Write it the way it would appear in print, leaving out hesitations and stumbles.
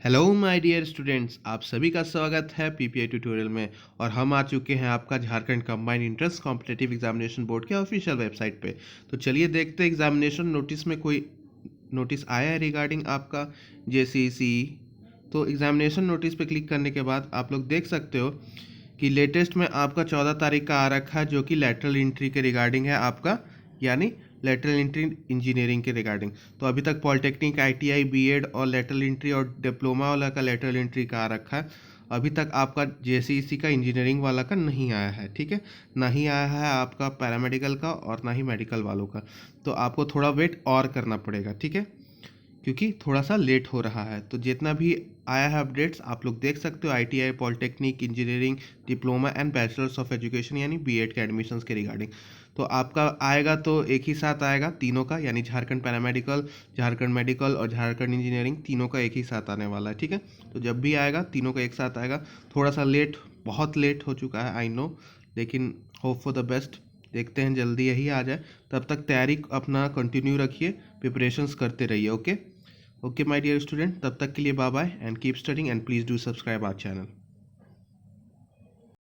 Hello my dear students, आप सभी का स्वागत है पीपीआई ट्यूटोरियल में। और हम आ चुके हैं आपका Jharkhand combined entrance competitive examination board के ऑफिशियल वेबसाइट पे। तो चलिए देखते हैं एग्जामिनेशन नोटिस में कोई नोटिस आया है रिगार्डिंग आपका जेसीईसीई। तो एग्जामिनेशन नोटिस पे क्लिक करने के बाद आप लोग देख सकते हो कि लेटेस्ट में आपका 14 तारीख का आ रखा है, जो कि लेटरल एंट्री के रिगार्डिंग है आपका, यानी लेटरल एंट्री इंजीनियरिंग के रिगार्डिंग। तो अभी तक पॉलिटेक्निक, आईटीआई, बीएड और लेटरल एंट्री और डिप्लोमा वाला का लेटरल एंट्री का आ रखा है। अभी तक आपका जेसीईसी का इंजीनियरिंग वाला का नहीं आया है, ठीक है। ना ही आया है आपका पैरामेडिकल का और ना ही मेडिकल वालों का। तो आपको थोड़ा वेट और करना पड़ेगा, ठीक है, क्योंकि थोड़ा सा लेट हो रहा है। तो जितना भी आया है अपडेट्स आप लोग देख सकते हो, ITI, polytechnic, engineering, diploma and bachelors of education यानी बीएड के एडमिशन्स के रिगार्डिंग। तो आपका आएगा तो एक ही साथ आएगा तीनों का, यानी झारखंड पैरामेडिकल, झारखंड मेडिकल और झारखंड इंजीनियरिंग, तीनों का एक ही साथ आने वाला है, ठीक है। तो जब भी आएगा तीनों का एक साथ आएगा। थोड़ा सा लेट, बहुत लेट हो चुका है, आई नो, लेकिन होप फॉर द बेस्ट। देखते हैं जल्दी यही आ जाए। तब तक तैयारी अपना कंटिन्यू रखिए, प्रिपरेशंस करते रहिए। ओके, my dear student, तब तक के लिए bye bye and keep studying and please do subscribe our channel.